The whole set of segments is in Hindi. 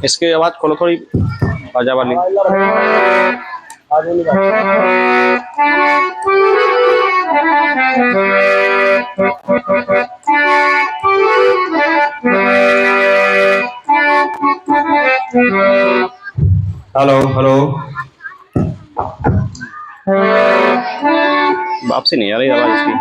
इसकी आवाज खोलो थोड़ी, बाजा वाली। हेलो हेलो, वापसी नहीं आ रही आवाज इसकी।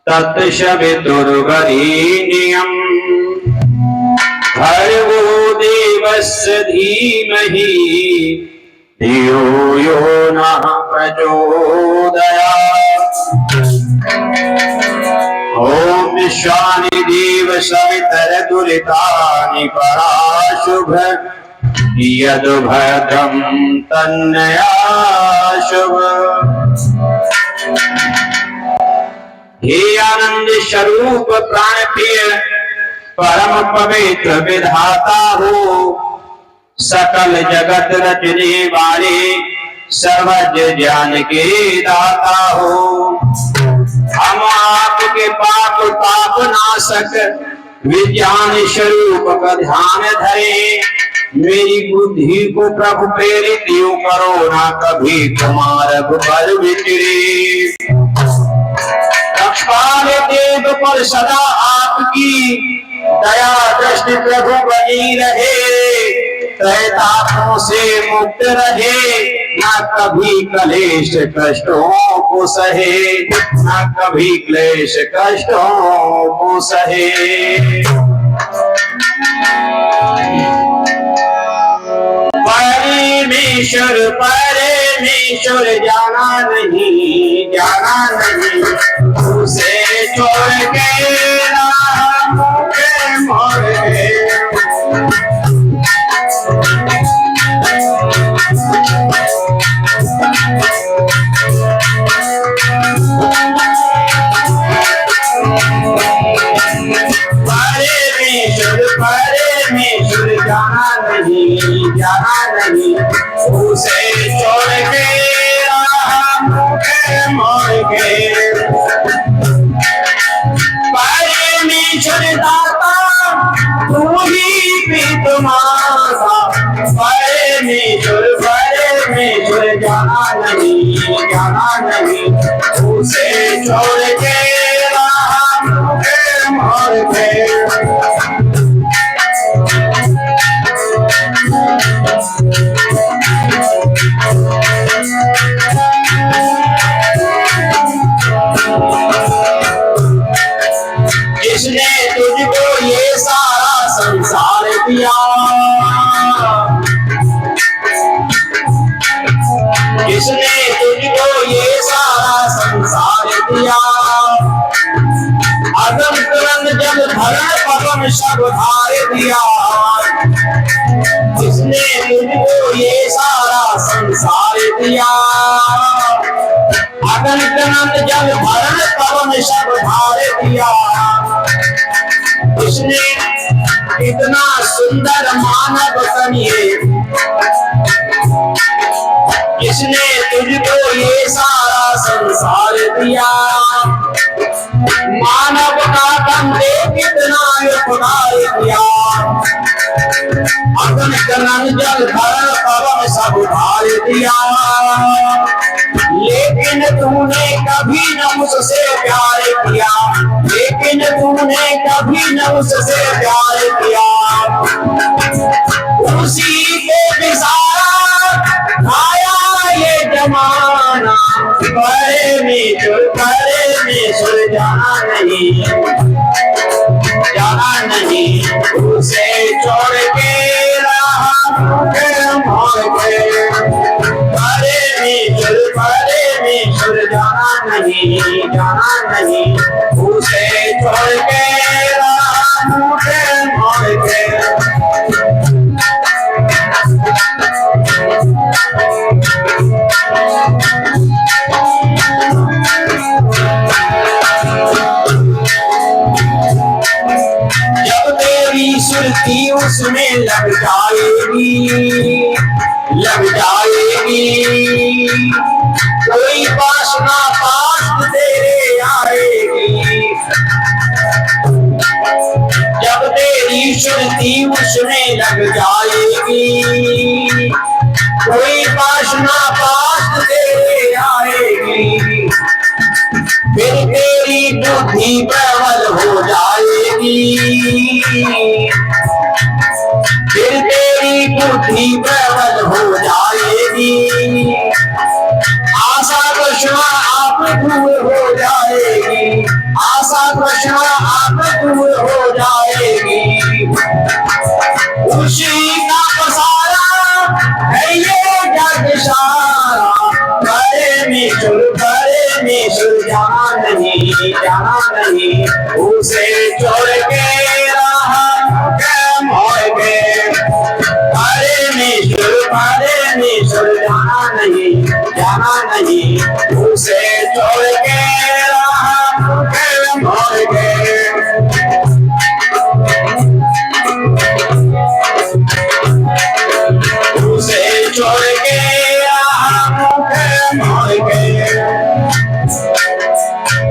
तत्सवितुर्वरेण्यम् भर्गो देवस्य धीमहि धियो यो नः प्रचोदयात्। ॐ विश्वानि देव सवितरदुरितानि पराशुभ यद्भद्रं तन्नयाशुभ। हे आनंद स्वरूप प्राण प्रिय परम पवित्र विधाता हो, सकल जगत रचने वाले सर्वज्ञ ज्ञान के दाता हो। हम आपके पाप ताप नाशक विज्ञान स्वरूप का ध्यान धरे। मेरी बुद्धि को प्रभु प्रेरित यूं करो, ना कभी कुमारक पर विचरे। रक्षपाल देव पर सदा आपकी दया दृष्टि प्रभु बनी रहे। त्रैतापों से मुक्त रहे, न कभी क्लेश कष्टों को सहे, न कभी क्लेश कष्टों को सहे। परमेश्वर परमेश्वर जाना नहीं उसे छोड़ के राम के मोड़ गए। परमेश्वर जाना नहीं उसे छोड़ के राम के मोड़ गए। परमेश्वर दाता तू ही प्रीतमाता। परमेश्वर जाना नहीं उसे छोड़ के राम के मोड़ गए। जिसने तुझको ये सारा संसार दिया, जिसने तुझको ये सारा संसार दिया। अदम तुरंत जब धरा पदम सब धार दिया। जिसने तुझको ये सारा अगणित अनंत जल भरण पवन सब ढार दिया। इसने इतना सुंदर मानव तन ये, किसने तुझको ये सारा संसार दिया। मानव का तन देख कितना उपकार किया। अगणित अनंत जल भरण पवन सब ढार दिया। लेकिन तूने कभी न मुझसे प्यार किया, लेकिन तूने कभी न मुझसे प्यार किया। उसी के बिसारा आया ये जमाना, करे में सुर जाना नहीं, जाना नहीं। उसे छोड़ के रहा मोड़ के, करे में सुर जाना नहीं, जाना नहीं। उसे छोड़ के रहा मोड़ के। सुरती उसमें लग जाएगी, लग जाएगी। कोई वासना पास तेरे आएगी। जब तेरी सुरती उसमें लग जाएगी, कोई वासना पास तेरे आएगी। फिर तेरी बुद्धि प्रबल हो जाएगी, फिर तेरी बुद्धि प्रबल हो जाएगी। आशा तृष्णा आप दूर हो जाएगी, आशा तृष्णा आप दूर हो जाएगी। उसी का पसारा है ये जग सारा, करे में सुर जाना नहीं, जाना नहीं। उसे छोड़ के रहा मोड़ के, करे में सुर जाना नहीं, जाना नहीं। उसे छोड़ के रहा मोड़ के। उसे छोड़ के रहा मोड़ के।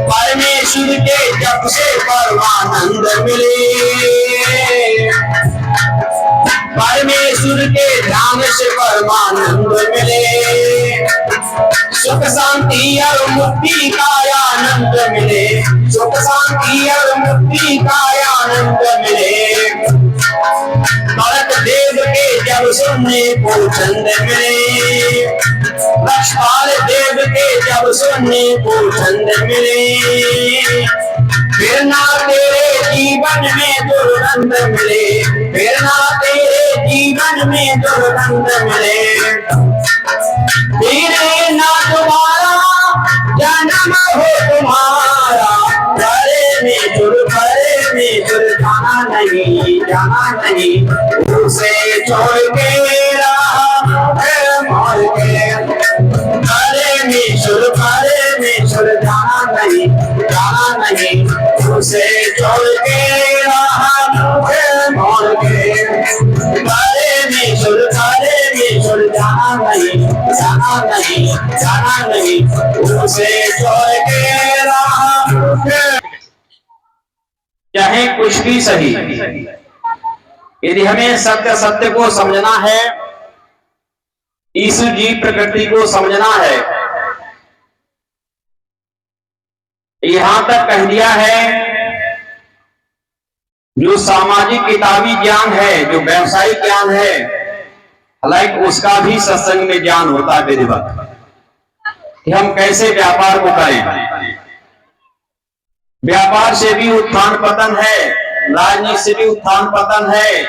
परमेश्वर के जप से परमानंद मिले, परमेश्वर के ध्यान से परमानंद मिले। सुख शांति और मुक्ति का आनंद मिले, सुख शांति और मुक्ति का आनंद मिले। भरत देव के जब सुनने को चंद मिले, लक्ष्मण देव के जब सुनने को चंद मिले। फिर ना तेरे जीवन में दुर्गंध मिले, फिर ना तेरे जीवन में दुर्गंध मिले। फिर ना दोबारा जन्म हो तुम्हारा, करे में जुड़ जाना नहीं, जाना नहीं। उसे छोड़ के रहा मोड़ के, करे में जुड़ जाना नहीं, जाना नहीं। उसे छोड़ के रहा मोड़ के, करे में जुड़ जाना नहीं, जाना नहीं, जाना नहीं। उसे छोड़ के रहा। चाहे कुछ भी सही, यदि हमें सत्य सत्य को समझना है, ईश्वर जी प्रकृति को समझना है, यहां तक कह दिया है जो सामाजिक किताबी ज्ञान है, जो व्यवसायिक ज्ञान है, हालांकि उसका भी सत्संग में ज्ञान होता है विधिवत, कि हम कैसे व्यापार को करें। व्यापार से भी उत्थान पतन है, राजनीति से भी उत्थान पतन है,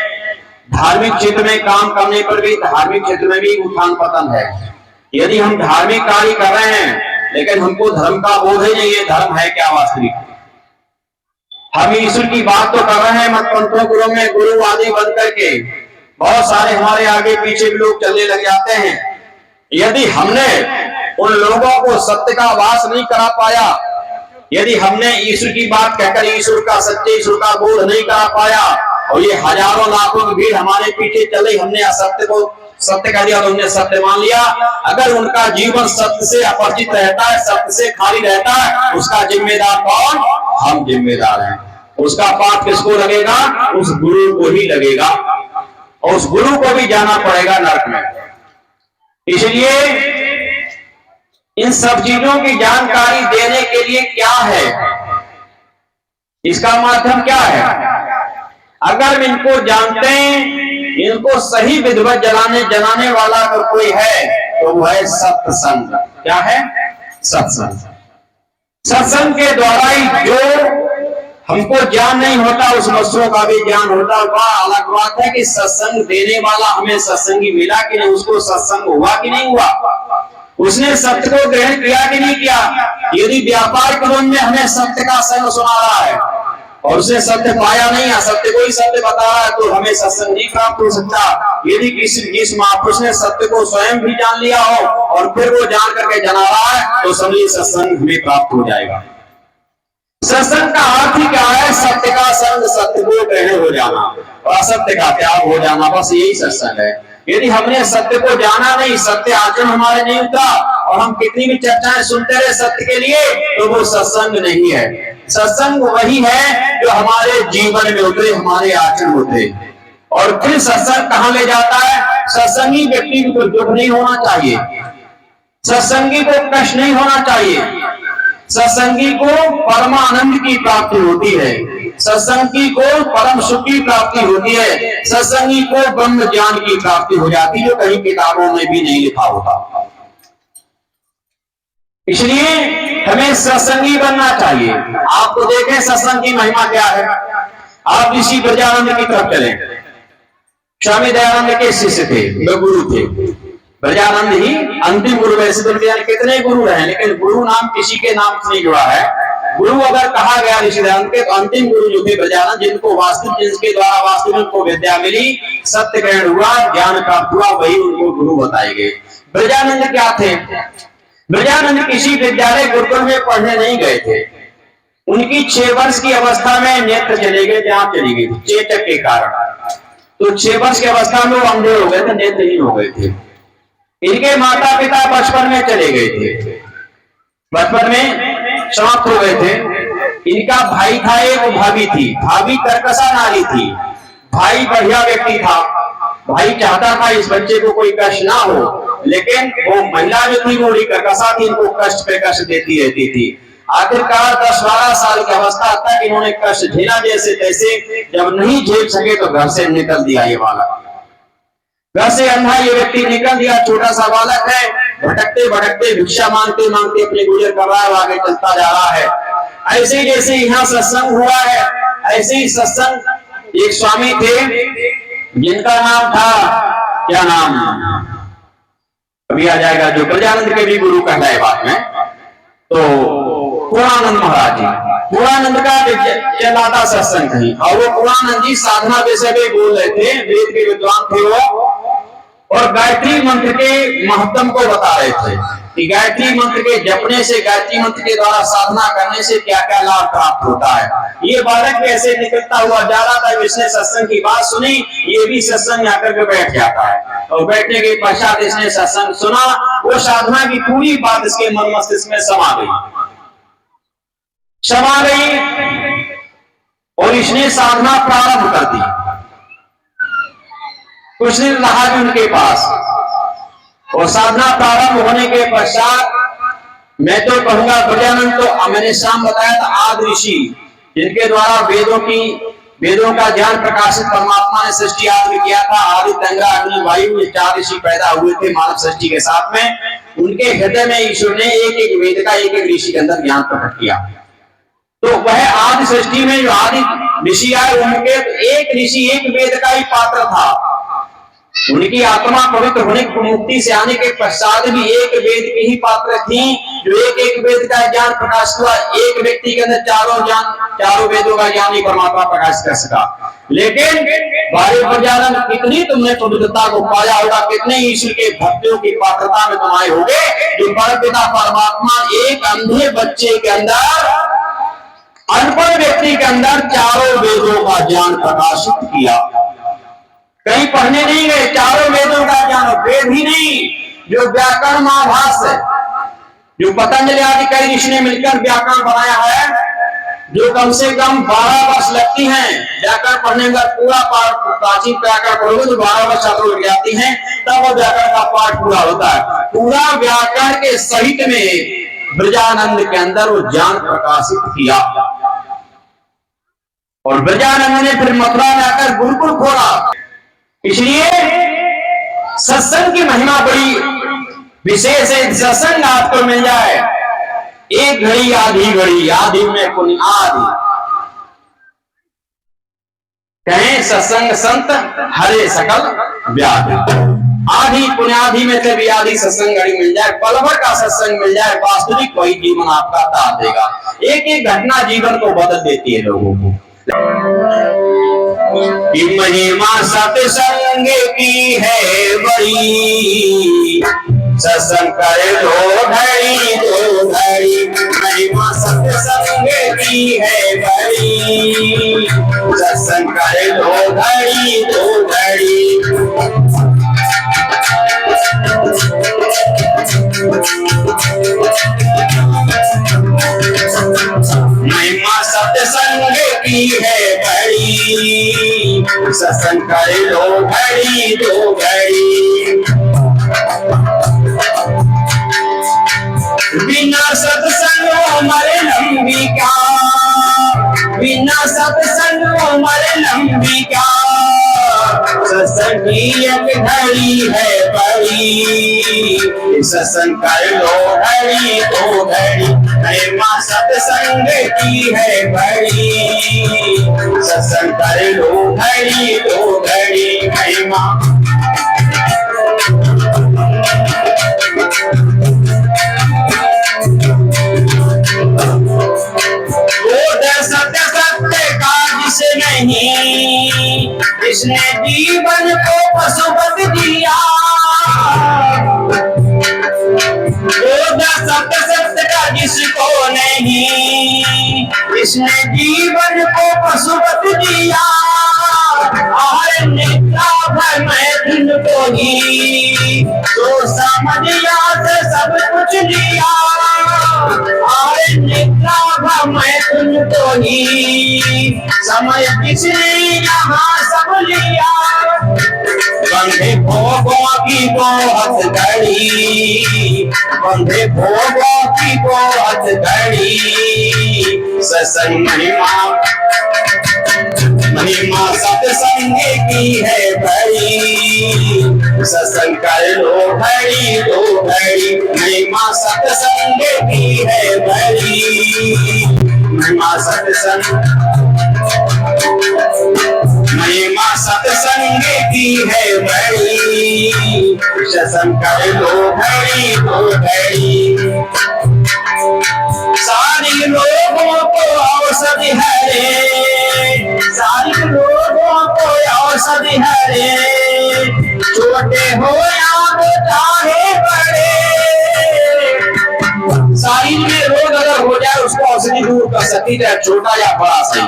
धार्मिक क्षेत्र में काम करने पर भी धार्मिक क्षेत्र में भी उत्थान पतन है। यदि हम धार्मिक कार्य कर रहे हैं लेकिन हमको धर्म का बोध ही नहीं है, धर्म है क्या वास्तविक। हम ईश्वर की बात तो कर रहे हैं मत पंथों गुरु में गुरुवादी बन करके, बहुत सारे हमारे आगे पीछे भी लोग चलने लग जाते हैं। यदि हमने उन लोगों को सत्य का आभास नहीं करा पाया। यदि हमने ईश्वर की बात कहकर ईश्वर का, सच्चे ईश्वर का बोध नहीं करा पाया और ये हजारों लाखों की भीड़ हमारे पीछे चले, हमने असत्य को सत्य कह दिया और हमने सत्य मान लिया, अगर उनका जीवन सत्य से अपरिचित रहता है, सत्य से खाली रहता है, उसका जिम्मेदार कौन? हम जिम्मेदार हैं। उसका पाप किसको लगेगा? उस गुरु को ही लगेगा और उस गुरु को भी जाना पड़ेगा नरक में। इसलिए इन सब चीजों की जानकारी देने के लिए क्या है, इसका माध्यम क्या है? अगर हम इनको जानते हैं, इनको सही विधिवत जनाने वाला अगर कोई है तो वो है सत्संग। क्या है? सत्संग। सत्संग के द्वारा ही जो हमको ज्ञान नहीं होता उस वस्तुओं का भी ज्ञान होता है। वह अलग बात है कि सत्संग देने वाला हमें सत्संगी मिला कि नहीं, उसको सत्संग हुआ कि नहीं हुआ, उसने सत्य को ग्रहण किया कि नहीं किया। यदि व्यापार क्रम में हमें सत्य का संग सुना रहा है और उसने सत्य पाया नहीं, असत्य को ही सत्य बता रहा है, तो हमें सत्संग नहीं प्राप्त हो सकता। यदि जिस महापुरुष ने सत्य को स्वयं भी जान लिया हो और फिर वो जान करके जना रहा है, तो समझिए सत्संग हमें प्राप्त हो जाएगा। सत्संग का अर्थ ही क्या है? सत्य का संग, सत्य को ग्रहण हो जाना और असत्य का त्याग हो जाना, बस यही सत्संग है। यदि हमने सत्य को जाना नहीं, सत्य आचरण हमारे नहीं उतरा और हम कितनी भी चर्चाएं सुनते रहे सत्य के लिए, तो वो सत्संग नहीं है। सत्संग वही है जो हमारे जीवन में उतरे, हमारे आचरण उतरे। और फिर सत्संग कहां ले जाता है? सत्संगी व्यक्ति को दुख नहीं होना चाहिए, सत्संगी को कष्ट नहीं होना चाहिए, सत्संगी को परमानंद की प्राप्ति होती है, सत्संगी को परम सुख की प्राप्ति होती है, सत्संगी को ब्रह्म ज्ञान की प्राप्ति हो जाती है, जो कहीं किताबों में भी नहीं लिखा होता। इसलिए हमें सत्संगी बनना चाहिए। आप तो देखें सत्संग की महिमा क्या है। आप ऋषि ब्रजानंद की तरफ चले, स्वामी दयानंद के शिष्य थे, वे गुरु थे। ब्रजानंद ही अंतिम गुरु। वैसे तो कितने गुरु रहे, लेकिन गुरु नाम किसी के नाम से नहीं जुड़ा है। गुरु अगर कहा गया ऋषि दयानंद के, तो अंतिम गुरु जो थे ब्रजानंद, जिनको वास्तविक, जिसके द्वारा वास्तविक को विद्या मिली, सत्य ग्रहण हुआ, ज्ञान प्राप्त हुआ, वही उनको गुरु बताए गए। ब्रजानंद क्या थे? ब्रजानंद किसी विद्यालय गुरुकुल में पढ़ने नहीं गए थे। उनकी 6 वर्ष की अवस्था में नेत्र चले गए, जहां चली गई चेचक के कारण। तो 6 वर्ष की अवस्था में वो अंधे हो गए थे, नेत्रहीन हो गए थे। इनके माता पिता बचपन में चले गए थे, बचपन में समाप्त हो गए थे। इनका भाई था, एक भाभी थी। भाभी कर्कशा नारी थी, भाई बढ़िया व्यक्ति था। भाई चाहता था इस बच्चे को कोई कष्ट ना हो, लेकिन वो महिला जो थी वो कर्कशा थी, इनको कष्ट पे कष्ट देती रहती थी। आखिरकार 10-12 साल की अवस्था तक इन्होंने कष्ट झेला जैसे तैसे। जब नहीं झेल सके तो घर से निकल दिया ये बालक। घर से अंधा ये व्यक्ति निकल दिया। छोटा सा बालक है, भटकते भटकते भिक्षा मांगते मांगते अपने गुजर कर रहा है, आगे चलता जा रहा है। ऐसे ही जैसे यहाँ सत्संग हुआ है, ऐसे ही सत्संग एक स्वामी थे जिनका नाम था, क्या नाम अभी आ जाएगा, जो ब्रजानंद के भी गुरु कहलाए बाद में, तो पूर्णानंद महाराज जी। पूर्णानंद का चलाता सत्संग कहीं, और वो पूर्णानंद जी साधना विषय में बोल रहे थे, वेद के विद्वान थे वो, और गायत्री मंत्र के महत्व को बता रहे थे कि गायत्री मंत्र के जपने से, गायत्री मंत्र के द्वारा साधना करने से क्या क्या लाभ प्राप्त होता है। ये बालक ऐसे निकलता हुआ जा रहा था, इसने सत्संग की बात सुनी, ये भी सत्संग आकर के बैठ जाता है। और बैठने के पश्चात इसने सत्संग सुना, वो साधना की पूरी बात इसके मन मस्तिष्क में समा गई और इसने साधना प्रारंभ कर दी। कुछ दिन रहा भी उनके पास, और साधना प्रारंभ होने के पश्चात मैं तो कहूंगा ब्रजानंद तो, मैंने शाम बताया था, आदि ऋषि, जिनके द्वारा वेदों का ज्ञान प्रकाशित परमात्मा ने सृष्टि आदि किया था। आदि, गंगा, अग्नि, वायु, ये 4 ऋषि पैदा हुए थे मानव सृष्टि के साथ में। उनके हृदय में ईश्वर ने एक एक वेद का, एक एक ऋषि के अंदर ज्ञान प्रकट किया। तो वह आदि सृष्टि में जो आदि ऋषि आए, उनके एक ऋषि एक वेद का ही पात्र था। उनकी आत्मा पवित्र होने मुक्ति से आने के पश्चात भी एक वेद की ही पात्र थी, जो एक वेद का ज्ञान प्रकाश हुआ। एक व्यक्ति के अंदर चारों वेदों का ज्ञान ही परमात्मा प्रकाश कर सका। लेकिन बारे प्रजाजन, कितनी तुमने पवित्रता को पाया होगा, कितने ईश्वर के भक्तों की पात्रता में तुम आए होगे, जो परमपिता परमात्मा एक अंधे बच्चे के अंदर, अनपढ़ व्यक्ति के अंदर चारों वेदों का ज्ञान प्रकाशित किया। कहीं पढ़ने नहीं गए, चारों वेदों का ज्ञान, वेद ही नहीं, जो व्याकरण महाभाष्य है, जो पतंजलि आदि कई ऋषि ने मिलकर व्याकरण बनाया है, जो कम से कम 12 वर्ष लगती हैं व्याकरण पढ़ने में। पूरा प्राचीन व्याकरण पढ़ोगे तो 12 वर्ष छात्र लग जाती हैं, तब वो व्याकरण का पाठ पूरा होता है। पूरा व्याकरण के सहित में ब्रजानंद के अंदर वो ज्ञान प्रकाशित किया। और ब्रजानंद ने फिर मथुरा में आकर गुरुकुल खोला। इसलिए सत्संग की महिमा बड़ी विशेष है। सत्संग आपको मिल जाए, एक घड़ी आधी घड़ी, आधी में पुण्य आधी, कहें सत्संग संत हरे सकल व्याधि। आधी पुण्याधि में से भी आधी सत्संग घड़ी मिल जाए, पल भर का सत्संग मिल जाए, वास्तविक वही जीवन आपका तार देगा। एक एक घटना जीवन को बदल देती है लोगों को। महिमा सत्संग की है बड़ी, सत्संग करे दो घड़ी, महिमा सत्संग की है बड़ी, सत्संग करे दो घड़ी। महिमा सत्संग की है बड़ी, सत्संग करे दो घड़ी। बिना सत्संग मरे लंबिका, बिना सत्संग मरे लंबिका, सत्संग की एक घड़ी है बड़ी, सत्संग कर लो घड़ी। महिमा सत्संग की है बड़ी, सत्संग कर लो घड़ी। महिमा सत्य का जिसे नहीं, इसने जीवन को पशुपत दिया। सत्य का जिसको नहीं, इसने जीवन को पशुपत दिया। मैं तुमको ही तो समझ याद सब कुछ लिया। मैं तुमको ही समय किसने यहाँ सब लिया। बंधे भोगों की बहुत घड़ी, बंधे भोगों की बहुत घड़ी, सत्संग महिमा सत्संग की है बड़ी, सत्संग कर लो घड़ी। महिमा सत्संग की है बड़ी, महिमा सत्संग की है बड़ी, सत्संग कर लो घड़ी। सारी लोगों को औषधि है रे, सारी लोगों को औषधि है रे, छोटे हो या चाहे बड़े। सारी में रोग अगर हो जाए उसको औषधि दूर कर सकती है, छोटा या बड़ा सही।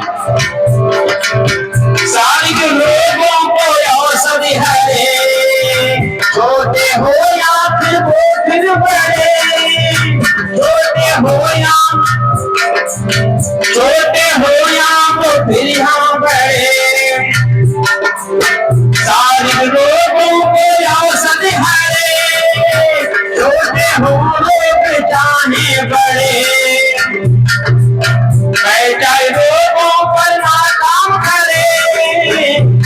सारी के लोगों को औषधि है रे, छोटे हो या फिर बड़े, छोटे हो या फिर यहाँ बड़े। सारी लोगों को औषधि है रे, छोटे हो जाने बड़े। बैठा लोगों पर ना काम करे,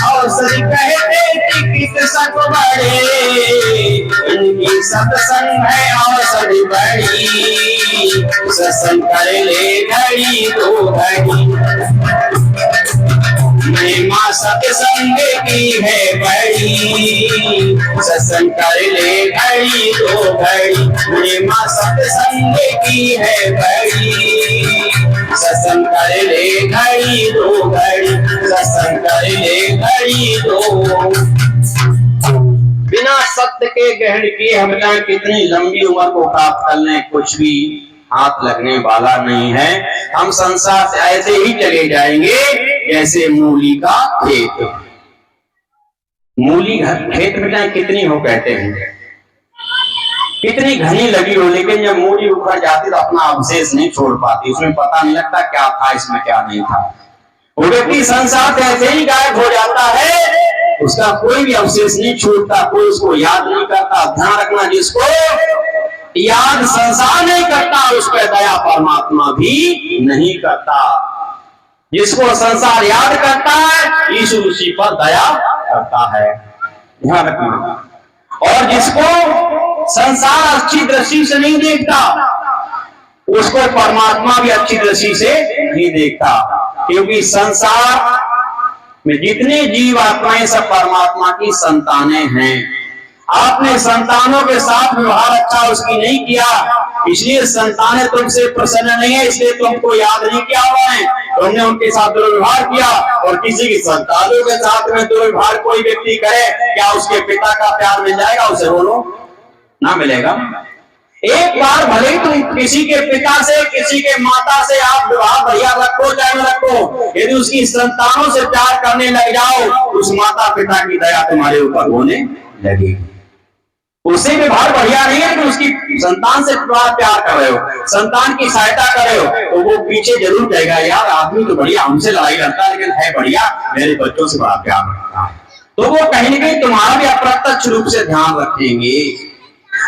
औषधि कहते चिकित्सक बड़े। इनकी सत्संग है औषधि बड़ी, सत्संग कर ले घड़ी दो घड़ी। महिमा सत्संग की है बड़ी, घड़ी, सत्संग कर ले घड़ी दो घड़ी, महिमा सत्संग की है बड़ी, सत्संग कर ले घड़ी दो घड़ी, सत्संग कर ले घड़ी दो। बिना सत्य के ग्रहण किए हम चाहे कितनी लंबी उम्र को प्राप्त कर लें, कुछ भी हाथ लगने वाला नहीं है। हम संसार से ऐसे ही चले जाएंगे जैसे मूली का खेत। मूली खेत में चाहे कितनी हो कहते हैं, कितनी घनी लगी हो, लेकिन जब मूली उखड़ जाती तो अपना अवशेष नहीं छोड़ पाती, उसमें पता नहीं लगता क्या था इसमें क्या नहीं था। वो व्यक्ति संसार से ऐसे ही गायब हो जाता है, उसका कोई भी अवशेष नहीं छूटता, कोई उसको याद नहीं करता। ध्यान रखना, जिसको याद संसार नहीं करता उस पर दया परमात्मा भी नहीं करता। जिसको संसार याद करता है ईश्वर उसी पर दया करता है, ध्यान रखना। और जिसको संसार अच्छी दृष्टि से नहीं देखता उसको परमात्मा भी अच्छी दृष्टि से नहीं देखता, क्योंकि संसार में जितने जीव आत्माएं सब परमात्मा की संतानें हैं। आपने संतानों के साथ व्यवहार अच्छा उसकी नहीं किया, इसलिए संतानें तुमसे प्रसन्न नहीं है, इसलिए तुमको याद नहीं किया हुआ है, तुमने उनके साथ दुर्व्यवहार किया। और किसी की संतानों के साथ में दुर्व्यवहार कोई व्यक्ति करे, क्या उसके पिता का प्यार मिल जाएगा? उसे बोलो ना मिलेगा। एक बार भले ही तुम किसी के पिता से किसी के माता से आप व्यवहार बढ़िया रखो चाहे रखो, यदि उसकी संतानों से प्यार करने लग जाओ उस माता पिता की दया तुम्हारे ऊपर होने लगेगी। उससे व्यवहार बढ़िया नहीं है कि उसकी संतान से प्यार कर रहे हो, संतान की सहायता कर रहे हो, तो वो पीछे जरूर जाएगा, यार आदमी तो बढ़िया हमसे लड़ाई लड़ता है लेकिन है बढ़िया, मेरे बच्चों से बड़ा प्यार रखता है, तो वो कहीं न कहीं तुम्हारा भी अप्रत्यक्ष रूप से ध्यान रखेंगे।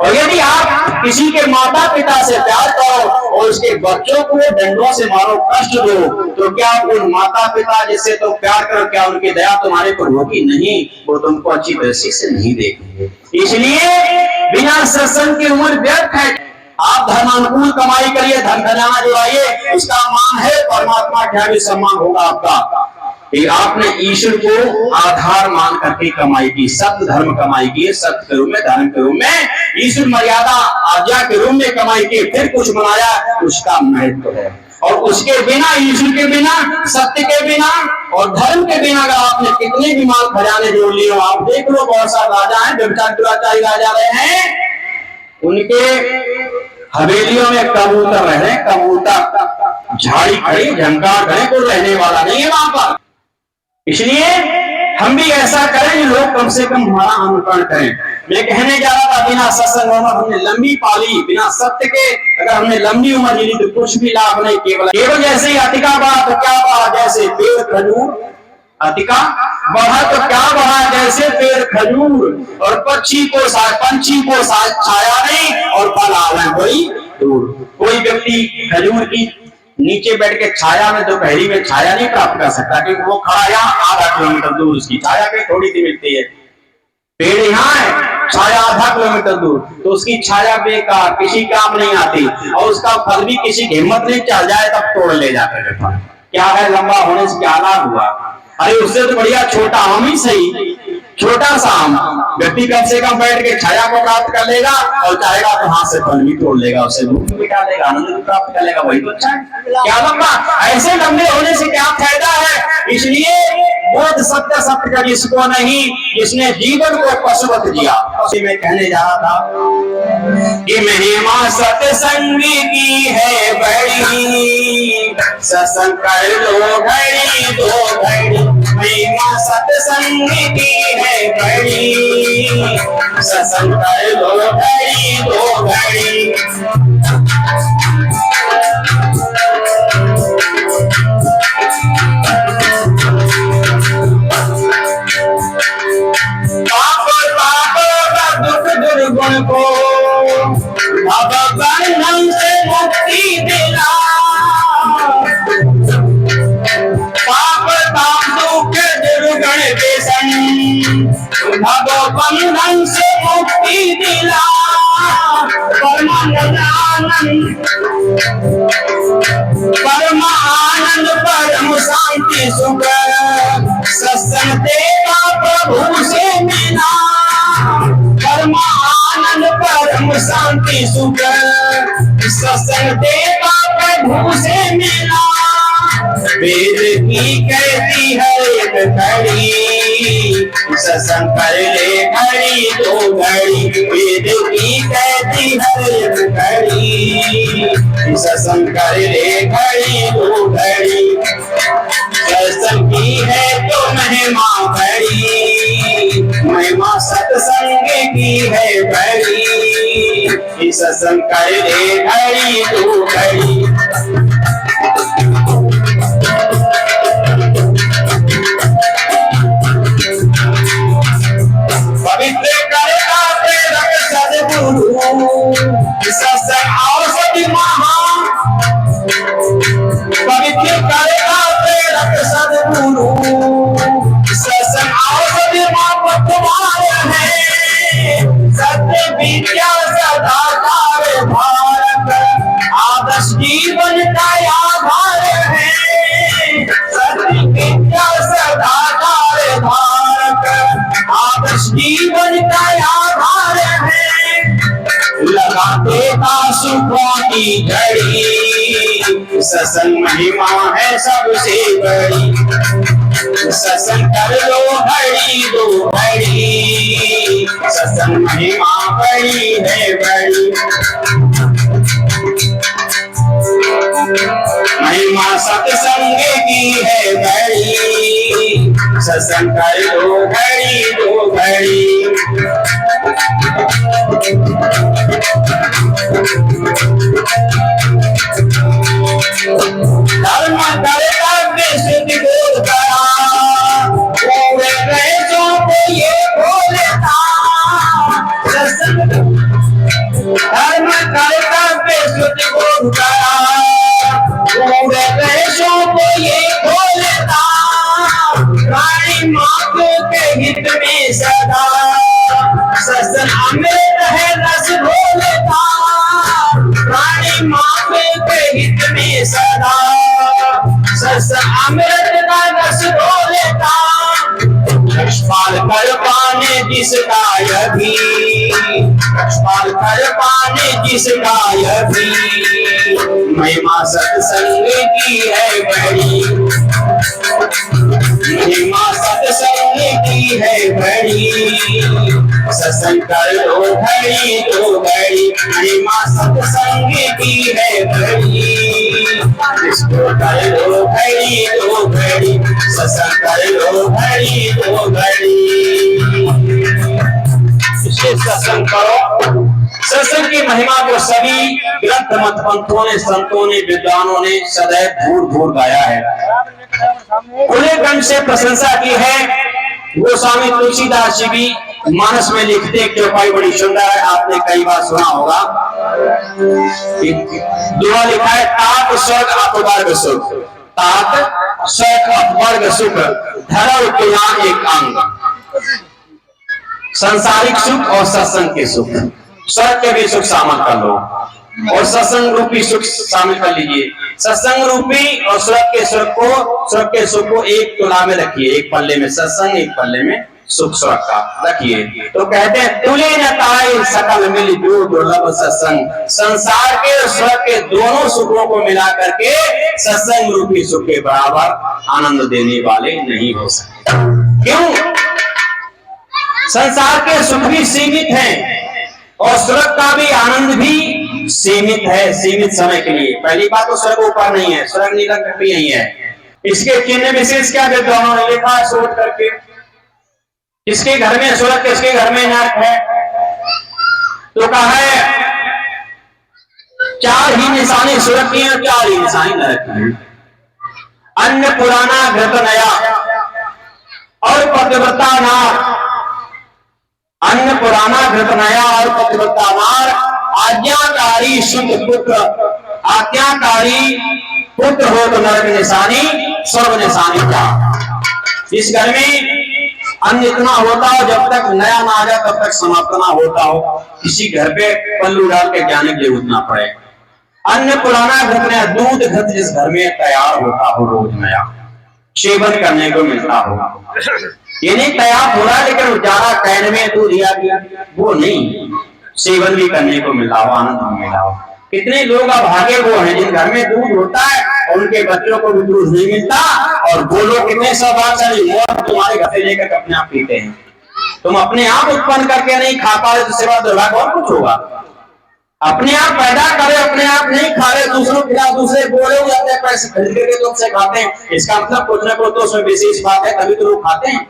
और यदि आप किसी के माता पिता से प्यार करो और उसके बच्चों को डंडों से मारो, कष्ट दो, तो क्या उन माता पिता जिससे तो प्यार करो, क्या उनकी दया तुम्हारे पर होगी? नहीं, वो तुमको अच्छी दृष्टि से नहीं देखेंगे। इसलिए बिना सत्संग की उम्र व्यर्थ है। आप धर्मानुकूल कमाई करिए, धन खजाना जुड़ाइए, उसका मान है परमात्मा क्या भी सम्मान होगा आपका। आपने ईश्वर को आधार मान करके कमाई की, सत्य धर्म कमाई की, सत्य के रूप में धर्म के रूप में ईश्वर मर्यादा आज्ञा के रूप में कमाई की, फिर कुछ बनाया, उसका महत्व है। और उसके बिना, ईश्वर के बिना, सत्य के बिना और धर्म के बिना अगर आपने कितने भी माल खजाने जोड़ लिए हो, आप देख लो बहुत सा राजा है, व्यभिचार दुराचारी राजा रहे हैं, उनके हवेलियों में कबूतर रहे, कबूतर झाड़ी खड़ी झंकार खड़े, कोई रहने वाला नहीं है वहां पर। इसलिए हम भी ऐसा करें, लोग कम से कम हमारा अनुकरण करें। मैं कहने जा रहा था, बिना सत्संग उम्र हमने लंबी पाली, बिना सत्य के अगर हमने लंबी उम्र जी तो कुछ भी लाभ नहीं। केवल जैसे ही अतिका बढ़ा तो क्या बढ़ा, जैसे पेड़ खजूर, अतिका बढ़ा तो क्या बढ़ा, जैसे पेड़ खजूर। और पंछी को छाया नहीं और फल आवे कोई दूर। कोई व्यक्ति खजूर की नीचे बैठ के छाया में दोपहरी में छाया नहीं प्राप्त कर सकता, क्योंकि वो खड़ा यहाँ आधा किलोमीटर दूर, उसकी छाया पे थोड़ी सी मिलती है। पेड़ यहाँ है, छाया आधा किलोमीटर दूर, तो उसकी छाया बेकार, किसी काम नहीं आती, और उसका फल भी किसी की हिम्मत नहीं, चल जाए तब तोड़ ले जाकर के फल। क्या है, लंबा होने से क्या लाभ हुआ? अरे उससे तो बढ़िया छोटा आम ही सही, छोटा सा आम व्यक्ति कम से कम बैठ के छाया को प्राप्त कर लेगा, और चाहेगा तो हाथ से फल भी तोड़ लेगा, उससे भूख मिटा लेगा, आनंद भी प्राप्त कर लेगा, वही तो अच्छा है। क्या लंबा, ऐसे लंबे होने से क्या फायदा है? इसलिए बोध सत्य सत्य का जिसको नहीं, जिसने जीवन को पशुवत जिया। मैं कहने जा रहा था कि महिमा सत्संग की है बड़ी, सत्संग कर लो घड़ी दो घड़ी, महिमा सत्संग की है बड़ी, सत्संग कर लो घड़ी दो घड़ी। दुर्गुण को भवबंधन से मुक्ति दिला, पाप ताप दुख दुर्गुण व्यसन भवबंधन से मुक्ति दिला, परमानंद परम शांति सुख सत्संग देवा प्रभु से मिला। शांति सुख सत्संग देता प्रभु से मिला। वेद की कहती है एक घड़ी सत्संग कर ले घड़ी दो घड़ी। वेद की कहती है एक घड़ी सत्संग कर ले घड़ी दो घड़ी। सत्संग की है तो महिमा बड़ी, महिमा सत्संग की है बड़ी। सत्संग कर ले घड़ी दो घड़ी। पवित्र करता प्रेरक सद्गुरु सत्संग औषधि महान। पवित्र करता प्रेरक सद्गुरु सत्संग औषधि महान है। सत्य विद्या सदाचार भारत आदर्श जीवन का आधार है। सत्य विद्या सदाचार भारत आदर्श जीवन का आधार है। लगाते का सुखों की घड़ी सत्संग महिमा है सबसे बड़ी। सत्संग कर लो घड़ी दो घड़ी सत्संग महिमा बड़ी है बड़ी। महिमा सत्संग की है बड़ी। सत्संग कर लो घड़ी दो घड़ी। धर्म कर्तव्य सिद्ध बोध करा पूरे देशों को ये बोलता। धर्म कर्तव्य सिद्ध बोध करा पूरे देशों को ये बोलता। रानी माँ के हित में सदा सत्संग अमृत है रस घोलता। रानी माँ के हित में सदा सत्संग अमृत का रस घोलता। यशपाल कर पाने जिसका यह भी यशपाल कर पाने जिसका यह भी महिमा सत्संग की है बड़ी। महिमा सत्संग की है बड़ी। सत्संग कर लो घड़ी दो घड़ी। महिमा सत्संग की है बड़ी। इसको कर लो घड़ी दो घड़ी सत्संग कर लो घड़ी दो घड़ी। इससे सत्संग करो। सत्संग की महिमा को सभी ग्रंथ मत पंथों ने संतों ने विद्वानों ने सदैव भूर भूर गाया है। खुले कंठ से प्रशंसा की है। गोस्वामी तुलसीदास जी भी मानस में लिखते चौपाई बड़ी सुंदर है। आपने कई बार सुना होगा। दुआ लिखा है तात स्वर्ग अपवर्ग सुख। तात स्वर्ग अपवर्ग सुख धर्म के यहाँ एक अंग। सांसारिक सुख और सत्संग के सुख। स्वर्ग के भी सुख शामिल कर लो और सत्संग रूपी सुख शामिल कर लीजिए। सत्संग रूपी और स्वर्ग के सुख को एक तुला में रखिए। एक पल्ले में सत्संग एक पल्ले में सुख स्वर्ग का रखिए। तो कहते हैं तुले न ताई सकल मिल जो दुर्लभ सत्संग। संसार के और स्वर्ग के दोनों सुखों को मिला करके सत्संग रूपी सुख के बराबर आनंद देने वाले नहीं हो सकते। क्यों? संसार के सुख भी सीमित हैं और स्वर्ग का भी आनंद भी सीमित है, सीमित समय के लिए। पहली बात तो स्वर्ग ऊपर नहीं है, स्वर्ग निरंतर भी नहीं है। इसके चिन्ह विशेष क्या विद्वानों ने लिखा है सोच करके। किसके घर में स्वर्ग किसके घर में नरक है? तो कहा है चार ही निशानी स्वर्ग की और चार ही निशानी नरक की। अन्न पुराना घृत नया और पतिव्रता नार। अन्न पुराना घृत नया और पतिव्रता नार। आज्ञाकारी शुद्ध पुत्र। आज्ञाकारी पुत्र हो तो नरक निशानी स्वर्ग निशानी का। इस घर में अन्न इतना होता हो जब तक नया ना आ जाए तब तक समाप्त ना होता हो। किसी घर पे पल्लू डाल के जाने की जरूरत ना पड़े। अन्न पुराना घृत नया। दूध घृत जिस घर में तैयार होता हो रोज नया सेवन करने को मिलता हो। ये नहीं तैयार हो रहा है लेकिन ज्यादा कैन में दूध दिया गया वो नहीं। सेवन भी करने को मिला हो, आनंद भी मिला हो। कितने लोग अभागे वो हैं जिन घर में दूध होता है और उनके बच्चों को भी दूध नहीं मिलता, और वो लोग कितने सौभाग्यशाली वो तुम्हारे घर से लेकर अपने आप पीते हैं। तुम अपने आप उत्पन्न करके नहीं खा पा रहे तो सेवा दुर्भाग्य और कुछ होगा। अपने आप पैदा करे, अपने आप नहीं खा रहे, दूसरों खिला, दूसरे बोले हो जाते हैं, पैसे खरीद के तुमसे खाते हैं, इसका मतलब कुछ ना कुछ तो उसमें विशेष बात है, तभी तो लोग खाते हैं।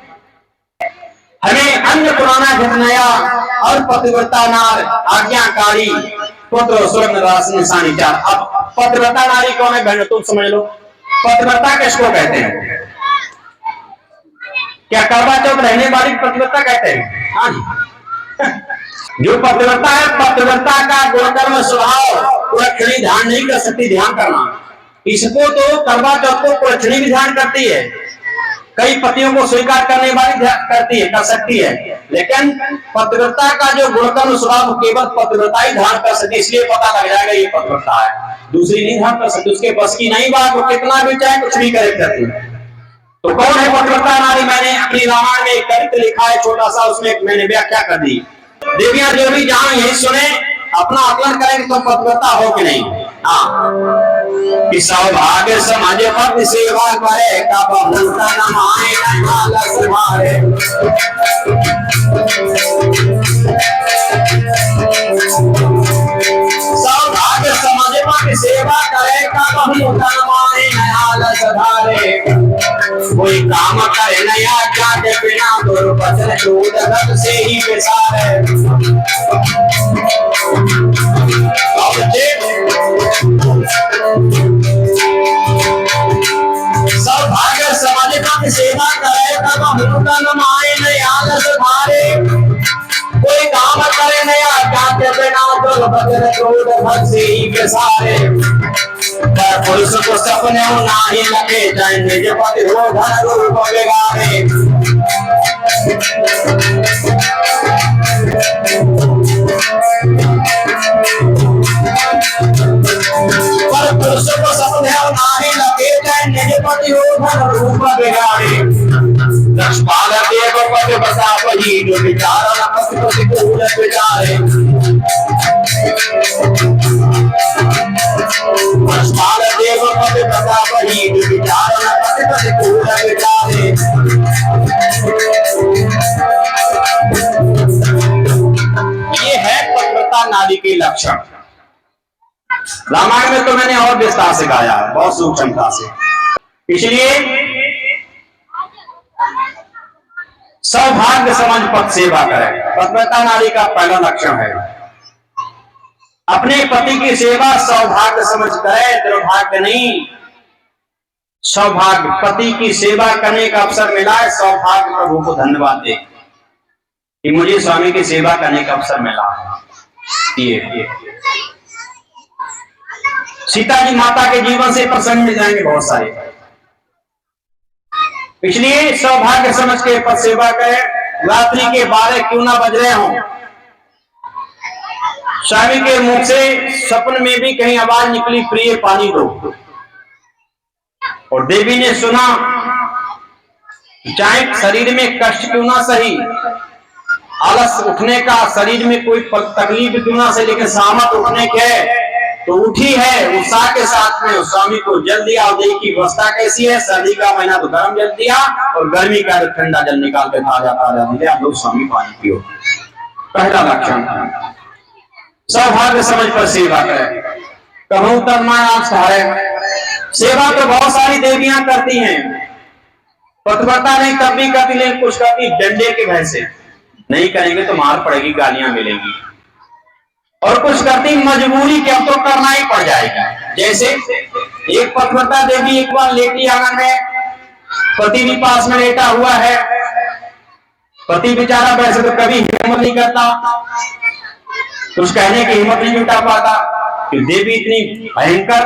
हमें अन्न पुराना घटनाया और पतिव्रता नार आज्ञाकारी पुत्र स्वर्ण रास निशानी चार। अब पतिव्रता नारी कौन है बहनों, तुम समझ लो। पतिव्रता किसको कहते हैं? क्या करवा चौथ रहने वाली पतिव्रता कहते हैं? हाँ जी। जो पतिव्रता है, पतिव्रता का गुणकर्म स्वभाव कुलक्षणी ध्यान नहीं कर सकती, ध्यान करना। इसको तो करवा चौथ को कुलक्षणी भी ध्यान करती है, कई पतियों को स्वीकार करने वाली करती है, कर सकती है, लेकिन पतिव्रता का जो गुणकर्म स्वभाव केवल पतिव्रता ही ध्यान कर सकती, इसलिए पता लग जाएगा ये पतिव्रता है, दूसरी नहीं ध्यान कर सकती। उसके बस की नहीं बात, वो कितना भी चाहे कुछ भी करे करती है। तो कौन है पतिव्रता नारी? मैंने अपनी रामायण में एक चरित्र लिखा है छोटा सा, उसमें मैंने व्याख्या कर दी। देवियां जो भी जहां यही सुने, अपना आकलन करें तो पतिव्रता हो कि नहीं। हाँ, कि सौभाग्य समाज पद सेवा करे का बहुता नमाए नमालस मारे। सौभाग्य समाज पद सेवा करे का बहुता नमाए नमालस धारे। कोई काम करे नया जाते बिना दुर्वचन दूध से ही विसारे। सौभाग्य समाज का सेवा करे तब बहुता नमाए नयालस धारे। कोई काम करे नया जाते बिना दुर्वचन दूध से ही विसारे। पुरुष को सपने नाही लगे चाहे निज पति हो धन रूप बिगाड़े। पर पुरुष को सपने नाही लगे चाहे निज पति हो धन रूप बिगाड़े। रक्षपाल देव पद बसा वही जो विचार पति प्रतिकूल विचारे। रक्षपाल देव पद बसा वही जो विचार पति प्रतिकूल विचारे। ये है पतिव्रता नारी के लक्षण। रामायण में तो मैंने और विस्तार से गाया है, बहुत सूक्ष्मता से। इसलिए सौभाग्य समझ पद सेवा करे, पतिव्रता नारी का पहला लक्षण है। अपने पति की सेवा सौभाग्य समझ करे, दुर्भाग्य नहीं। सौभाग्य, पति की सेवा करने का अवसर मिला है, सौभाग्य प्रभु को धन्यवाद दे कि मुझे स्वामी की सेवा करने का अवसर मिला है। ये सीता जी माता के जीवन से प्रसंग मिल जाएंगे बहुत सारे। इसलिए सौभाग्य समझ के पद सेवा करें। रात्रि के 12 क्यों ना बज रहे हों, स्वामी के मुख से सपन में भी कहीं आवाज निकली, प्रिय पानी दो, और देवी ने सुना, चाहे शरीर में कष्ट क्यों ना सही, आलस उठने का, शरीर में कोई तकलीफ क्यों ना सही, लेकिन सामत उठने के तो उठी है, उत्साह के साथ में स्वामी को जल दिया। और देवी की व्यवस्था कैसी है, सर्दी का महीना तो गर्म जल दिया और गर्मी का ठंडा जल निकाल के ताजा ताजा दिया, लोग स्वामी पानी पियो। पहला लक्षण सौभाग्य समझ पर सेवा करें। कहूं सेवा तो बहुत सारी देवियां करती हैं, पतिव्रता नहीं तब भी करती, लेकिन कुछ करती डंडे के भय से, नहीं करेंगे तो मार पड़ेगी, गालियां मिलेंगी। और कुछ करती मजबूरी के, अब तो करना ही पड़ जाएगा। जैसे एक पतिव्रता देवी एक बार लेटी आंगन में, पति भी पास में लेटा हुआ है, पति बेचारा वैसे तो कभी हिम्मत नहीं करता, कुछ कहने की हिम्मत नहीं जुटा पाता कि देवी इतनी भयंकर,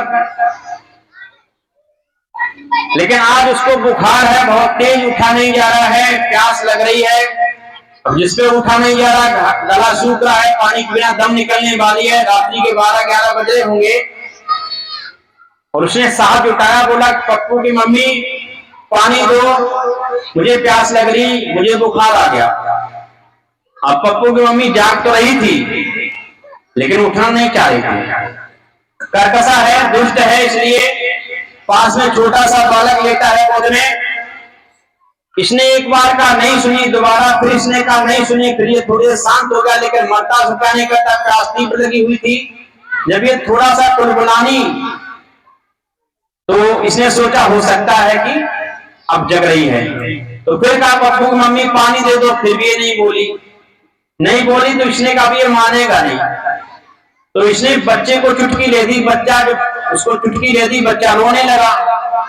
लेकिन आज उसको बुखार है, बहुत तेज, उठा नहीं जा रहा है, प्यास लग रही है, जिसपे उठा नहीं जा रहा, गला सूख रहा है, पानी के बिना दम निकलने वाली है, रात्रि के 12-11 बजे होंगे, और उसने साहब उठाया, बोला पप्पू की मम्मी पानी दो, मुझे प्यास लग रही, मुझे बुखार आ गया। अब पप्पू की मम्मी जाग तो रही थी, लेकिन उठना नहीं चाह रही थी। कर्कशा है, दुष्ट है, इसलिए पास में छोटा सा बालक लेता है गोद में। इसने एक बार कहा नहीं सुनी, दोबारा फिर इसने कहा नहीं सुनी, फिर ये थोड़ी देर शांत हो गया, लेकिन मरता झुका नहीं करता, प्यास तीप लगी हुई थी। जब ये थोड़ा सा कुलबुलानी तो इसने सोचा हो सकता है कि अब जग रही है, तो फिर कहा पप्पू की मम्मी पानी दे दो, फिर भी ये नहीं बोली तो इसने कहा ये मानेगा नहीं, तो इसने बच्चे को चुटकी ले दी, बच्चा जब उसको चुटकी ले दी, बच्चा रोने लगा।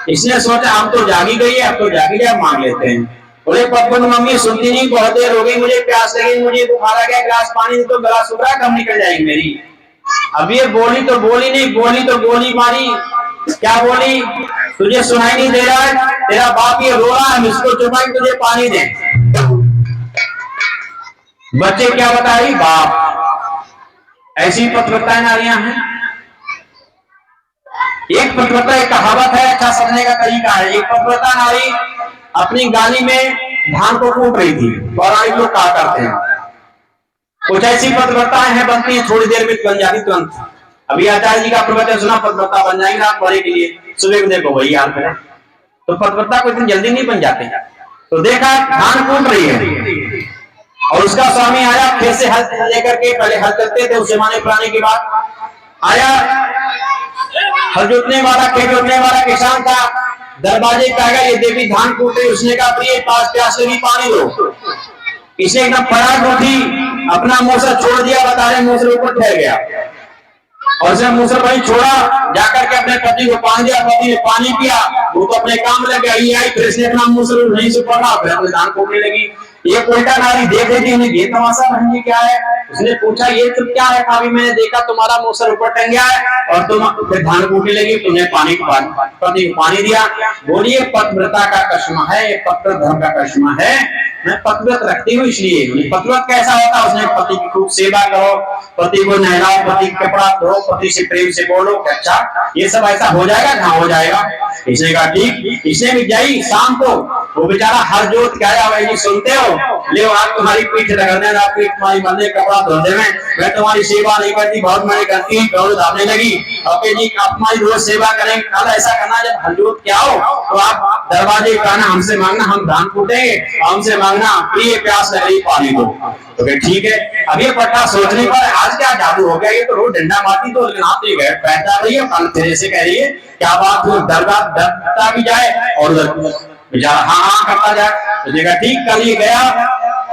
इसने सोचा हम तो जागी गई है, अब तो जागी जाए, मांग लेते हैं। बोले पप्पू की मम्मी सुनती नहीं, बहुत देर हो गई, मुझे प्यास लगी, मुझे बुखार आ गया, गिलास पानी दे तो गला सूख रहा है, कब निकल जाएगी मेरी। अब ये बोली तो बोली नहीं, बोली तो गोली मारी। क्या बोली? तुझे सुनाई नहीं दे रहा है, तेरा बाप ये रो रहा है, इसको चुपाई, तुझे पानी दे। बच्चे क्या बता रही? बाप। ऐसी पतिव्रता नारियां हैं। एक पतिव्रता, एक कहावत है, अच्छा समझने का तरीका है। एक पतिव्रता नारी अपनी गाली में धान को कूट रही थी, पौराणिक लोग कहा करते हैं। कुछ ऐसी पतिव्रताएं हैं, बनती है थोड़ी देर में बन जाती तुरंत। अभी आचार्य जी का प्रवचन सुना, पतिव्रता बन जाएंगे रात भरे के लिए, सुबह को देखो वही हाल है। तो पतिव्रता को इतनी जल्दी नहीं बन जाते। तो देखा धान कूट रही है और उसका स्वामी आया, खेत से हल लेकर के, पहले हल करते थे उस जमाने पुराने की बात, आया हल जोतने वाला, खेत जोतने वाला किसान था। दरवाजे पे आ गया, ये देवी धान कूट रही। उसने कहा प्रिय पास प्यास लगी, पानी दो। इसे एकदम फटाक उठी, अपना मूसर छोड़ दिया, बता रहे मूसर ऊपर ठहर गया और जब मूसर वहीं छोड़ा, जाकर के अपने पति को पानी दिया, पति ने पानी पिया, वो तो अपने काम लग गया। ये आई, फिर इसने अपना मूसर नहीं से पड़ा, फिर अपने धान कूटने लगी। ये उल्टा नारी देख रही थी, उन्हें ये तमाशा बहन जी क्या है। उसने पूछा ये तुम क्या है? अभी मैंने देखा तुम्हारा मूसर ऊपर टंग गया है और तुम फिर धान कूटने लगी, तुमने पति को पानी दिया। बोलिए पतिव्रता का करिश्मा है, ये पत्र धर्म का करिश्मा है। मैं पतिव्रत रखती हूँ, इसलिए पतिव्रत कैसा होता है? उसने पति की खूब सेवा करो, पति को नहलाओ, पति का कपड़ा धो, पति से प्रेम से बोलो। अच्छा ये सब ऐसा हो जाएगा? हाँ हो जाएगा। इसने कहा ठीक। इसने भी जाई शाम को, वो बेचारा हर जोत क्या आया, भाई सुनते हो, ले आप तुम्हारी पीठ रगड़ने, आपकी तुम्हारी बंदे कपड़ा धोने में, मैं तुम्हारी सेवा नहीं करती, बहुत मैंने करती, गौरव धामने लगी। ओके जी, आप तुम्हारी रोज सेवा करेंगे। कल ऐसा करना, जब हर जोत क्या हो तो आप दरवाजे कहना हमसे मांगना, हम धान कूटेंगे, हमसे मांगना प्रिय प्यास लग रही, पानी दो। तो ठीक है। अब ये पट्टा सोचने पर आज क्या जादू हो गया, ये तो रोज डंडा मारती, तो लेकिन आप ये बैठा रही है, कल फिर से कह रही है क्या बात हो, डरता भी जाए और बेचारा हाँ करता जाए। तो देखा ठीक, कल ये गया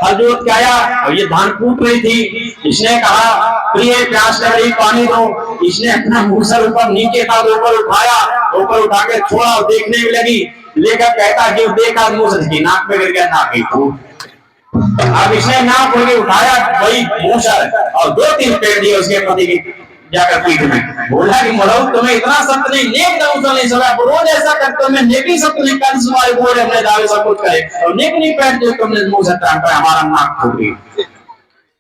हर जोत के आया और ये धान कूट रही थी। इसने कहा प्रिय प्यास लग रही, पानी दो। इसने अपना मूसर ऊपर नीचे था, ऊपर उठाया, ऊपर उठा के छोड़ा और देखने में लगी। लेकर कहता जो देखा मूसर की नाक में गिर गया, नाक ही फूट। अब इसने नाक होके उठाया वही मूसर और 2-3 पेड़ दिए उसके पति की जाकर पीठ में। बोला कि मरो तुम्हें इतना सत्य नहीं, नेक दऊं नहीं सका, रोज ऐसा करते हो, मैं नेक ही सत्य नहीं कर, तुम्हारे बोल अपने दावे सब कुछ करे और नेक नहीं पैर जो तुमने मुंह से टांग पाया, हमारा नाक फूट गई।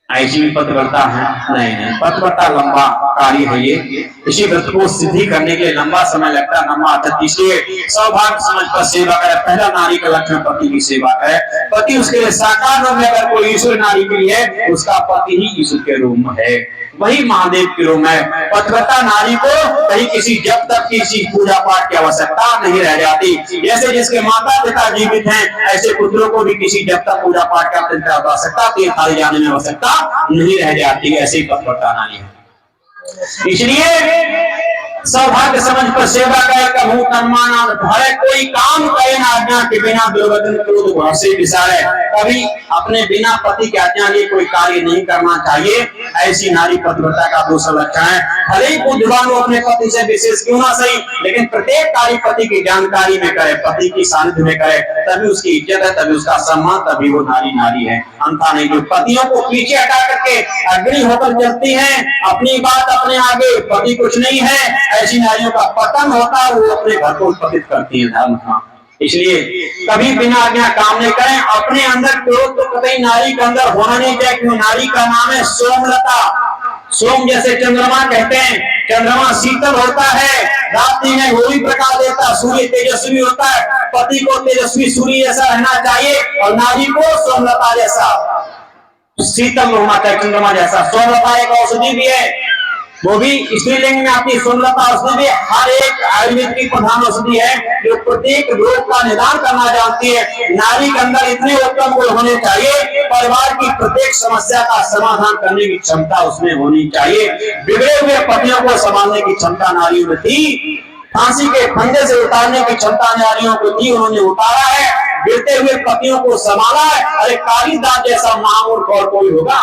ऐसी भी पतिव्रता है? नहीं, पतिव्रता लंबा कार्य है ये। इसी व्रत को सिद्धि करने के लिए लंबा समय लगता है, लंबा आता है। इसलिए सौभाग्य समझ पर सेवा करे। पहला नारी का लक्षण पति की सेवा करे। पति उसके लिए साकार रूप में, अगर कोई ईश्वर नारी के लिए है, उसका पति ही ईश्वर के रूप में है, वही महादेव के रूप में। पतिव्रता नारी को कहीं किसी जब तक किसी पूजा पाठ की आवश्यकता नहीं रह जाती। जैसे जिसके माता पिता जीवित हैं, ऐसे पुत्रों को भी किसी जब तक पूजा पाठ की आवश्यकता, तीर्थ जाने में आवश्यकता नहीं रह जाती। ऐसे ही पतिव्रता नारी है। इसलिए सौभाग्य समझ पर सेवा करे, कहूँ तन्माना भरे, कोई काम करे ना आज्ञा के बिना, दुर्वचन क्रोध घोर से विसारे। कभी अपने बिना पति के आज्ञा लिए कोई कार्य नहीं करना चाहिए। ऐसी नारी पतिव्रता का दूसरा लक्षण है। भले ही बुद्धिमान हो अपने पति से विशेष क्यों ना सही, लेकिन प्रत्येक कार्य पति की जानकारी में करे, पति की सानिध्य में करे, तभी उसकी इज्जत है, तभी उसका सम्मान, तभी वो नारी है। अंता नहीं जो पतियों को पीछे हटा करके अग्नि होकर चलती है, अपनी बात अपने आगे, पति कुछ नहीं है, ऐसी नारियों का पतन होता है, वो अपने घर को उत्पत्तित करती है धर्म का। इसलिए कभी बिना आज्ञा काम नहीं करें। अपने अंदर क्रोध तो कतई नारी के अंदर होना नहीं चाहिए, क्योंकि नारी का नाम है सोमलता। सोम जैसे चंद्रमा कहते हैं, चंद्रमा शीतल होता है, रात्रि में वो भी प्रकाश देता है, सूर्य तेजस्वी होता है। पति को तेजस्वी सूर्य जैसा रहना चाहिए और नारी को सोमलता जैसा शीतल होना चाहिए, चंद्रमा जैसा। सोमलता एक औषधि भी है, वो भी स्त्रीलिंग में आती है सुमलता। उसमें भी हर एक आयुर्वेद की प्रधान औषधि है जो प्रत्येक रोग का निदान करना जानती है। नारी के अंदर इतने उत्तम गुण होने चाहिए, परिवार की प्रत्येक समस्या का समाधान करने की क्षमता उसमें होनी चाहिए। बिगड़े हुए पतियों को संभालने की क्षमता नारियों में थी, फांसी के फंदे से उतारने की क्षमता नारियों को थी, उन्होंने उतारा है। गिरते हुए पतियों को संभाला है। अरे कालिदास जैसा महामूर्ख और कोई होगा?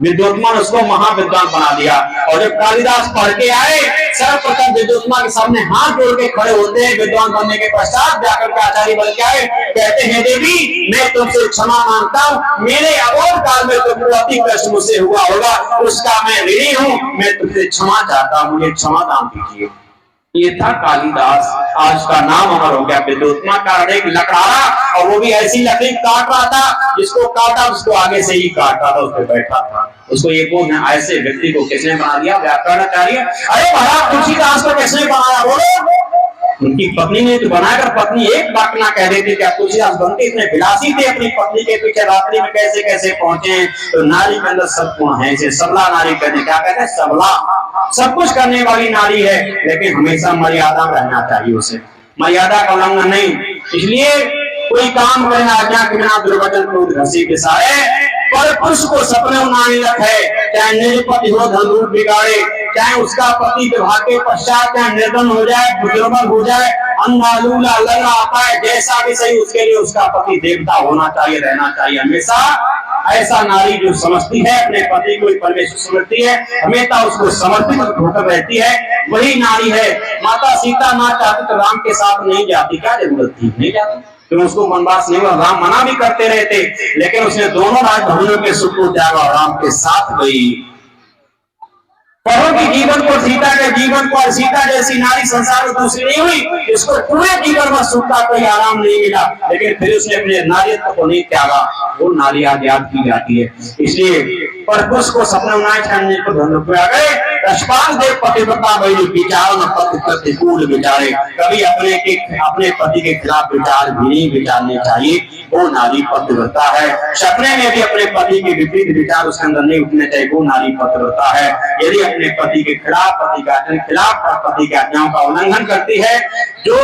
विद्योत्मा ने उसको महाविद्वान बना दिया। और जब कालिदास पढ़ के आए, सर्वप्रथम विद्योत्मा के सामने हाथ जोड़ के खड़े होते हैं। विद्वान बनने के पश्चात जाकर के आचार्य बन के आए, कहते हैं देवी मैं तुमसे क्षमा मांगता हूँ, मेरे अबोध काल में तुमको अति कष्ट मुझसे हुआ होगा, उसका मैं ऋणी हूँ, मैं तुमसे क्षमा चाहता हूँ, मुझे क्षमा दान दीजिए। ये था कालिदास, आज का नाम अमर हो गया। विद्योत्मा कारण एक लकड़ारा, और वो भी ऐसी लकड़ी काट रहा था, जिसको काटा उसको आगे से ही काट रहा था, उस पर बैठा था। उसको ये कौन है? ऐसे व्यक्ति को किसने बना दिया? व्याकरणाचार्य। अरे महाराज तुलसीदास को किसने बनाया बोलो? उनकी पत्नी ने तो बनाकर, पत्नी एक बात ना कह देती क्या तुलसीदास बनते इतने विलासी थे अपनी पत्नी के पीछे, रात्रि में कैसे कैसे पहुंचे। तो नारी के अंदर सब गुण है, इसे सबला नारी कहते। क्या कहते हैं? सबला, सब कुछ करने वाली नारी है, लेकिन हमेशा मर्यादा में रहना चाहिए उसे, मर्यादा का उल्लंघन नहीं। इसलिए कोई काम करना आज्ञा के बिना दुर्वचन क्रोध घसी पिसाए, पर पुरुष को सपने नारी रखे, चाहे निरपति हो धन रूप बिगाड़े, चाहे उसका पति विवाह के पश्चात चाहे निर्धन हो जाए, बुजुर्ग हो जाए, अंधा लूला लंगड़ा आता है, जैसा भी सही उसके लिए उसका पति देवता होना चाहिए, रहना चाहिए हमेशा। ऐसा नारी जो समझती है अपने पति को परमेश्वर समझती है, हमेशा उसको समर्पित होकर रहती है, वही नारी है। माता सीता ना चाहती तो राम के साथ नहीं जाती, क्या जरूरत थी? नहीं जाती, तो उसको वनवास नहीं हुआ। राम मना भी करते रहते, लेकिन उसने दोनों राजधानियों के सुख को त्यागा और राम के साथ गई। परों के जीवन को, सीता के जीवन को, सीता जैसी नारी संसार में दूसरी नहीं हुई, इसको पूरे जीवन में सुख का कोई आराम नहीं मिला, लेकिन फिर उसने अपने नारीत्व को नहीं त्यागा। वो नारी आज याद की जाती है। इसलिए परपुरुष को सपने करने को धन आ गए। रसपाल देव पतिव्रता वही विचार न पति प्रतिकूल विचारे, कभी अपने पति के खिलाफ विचार भी नहीं विचारने चाहिए, वो नारी पतिव्रता है। सपने में भी अपने पति के विपरीत विचार उसके अंदर नहीं उठने चाहिए, वो नारी पतिव्रता है। यदि अपने पति के खिलाफ, पति के खिलाफ, पति की आज्ञाओं का उल्लंघन करती है, जो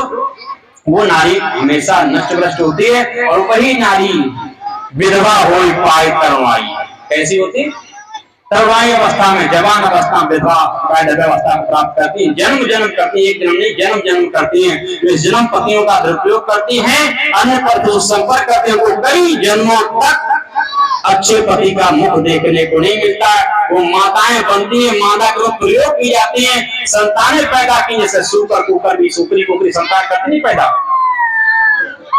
वो नारी हमेशा नष्ट भ्रष्ट होती है। और वही नारी विधवा हो पाए तरवाई, कैसी होती? तरवाई अवस्था में, जवान अवस्था में विधवा अवस्था को प्राप्त करती है, जन्म जन्म करती है, एक जन्म नहीं जन्म जन्म करती है। वे जन्म पतियों का दुरुपयोग करती हैं, अन्य पर संपर्क करते हैं, वो कई जन्मों तक अच्छे पति का मुख देखने को नहीं मिलता। वो माताएं बनती है, मादा को प्रयोग की जाती है, संतानें पैदा की, जैसे सुकर कुकर भी, सुकरी कुकरी संतान करती नहीं, पैदा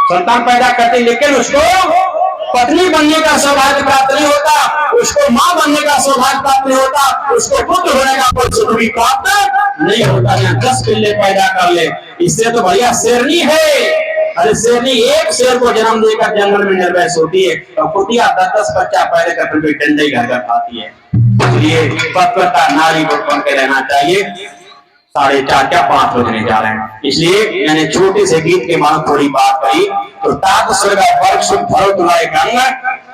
संतान पैदा करती, लेकिन उसको पत्नी बनने का सौभाग्य प्राप्त नहीं होता, उसको मां बनने का सौभाग्य प्राप्त नहीं होता, उसको पुत्र होने का कोई सुख भी प्राप्त नहीं होता। 10 पिल्ले पैदा कर ले, इससे तो बढ़िया शेरनी है। अरे शेरनी एक शेर को जन्म देकर जंगल में निर्भय सोती है, और कुतिया 10-10 बच्चा पैदा कर फिर डंडे घर कर खाती है। इसलिए पतिव्रता नारी को बन के रहना चाहिए। 4:30 क्या 5 बजने जा रहे हैं, इसलिए मैंने छोटे से गीत के बाद थोड़ी बात कही। तो तात स्वर्ग वर्ग सुख भरो तुम्हारे गंग,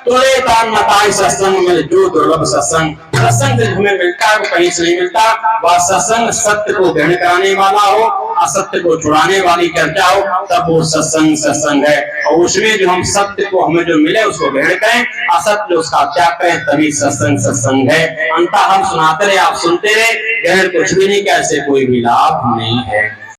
तुले तान मताई सत्संग में जो दुर्लभ सत्संग, सत्संग से हमें मिलता है, कहीं से नहीं मिलता। वह सत्संग सत्य को ग्रहण कराने वाला हो, असत्य को छुड़ाने वाली चर्चा हो, तब वो सत्संग सत्संग है। और उसमें जो हम सत्य को हमें जो मिले उसको ग्रहण करें, असत्य उसका त्याग करें, तभी सत्संग सत्संग है। अंततः हम सुनाते रहे, आप सुनते रहे, ग्रहण कुछ भी नहीं, कैसे कोई भी लाभ नहीं है।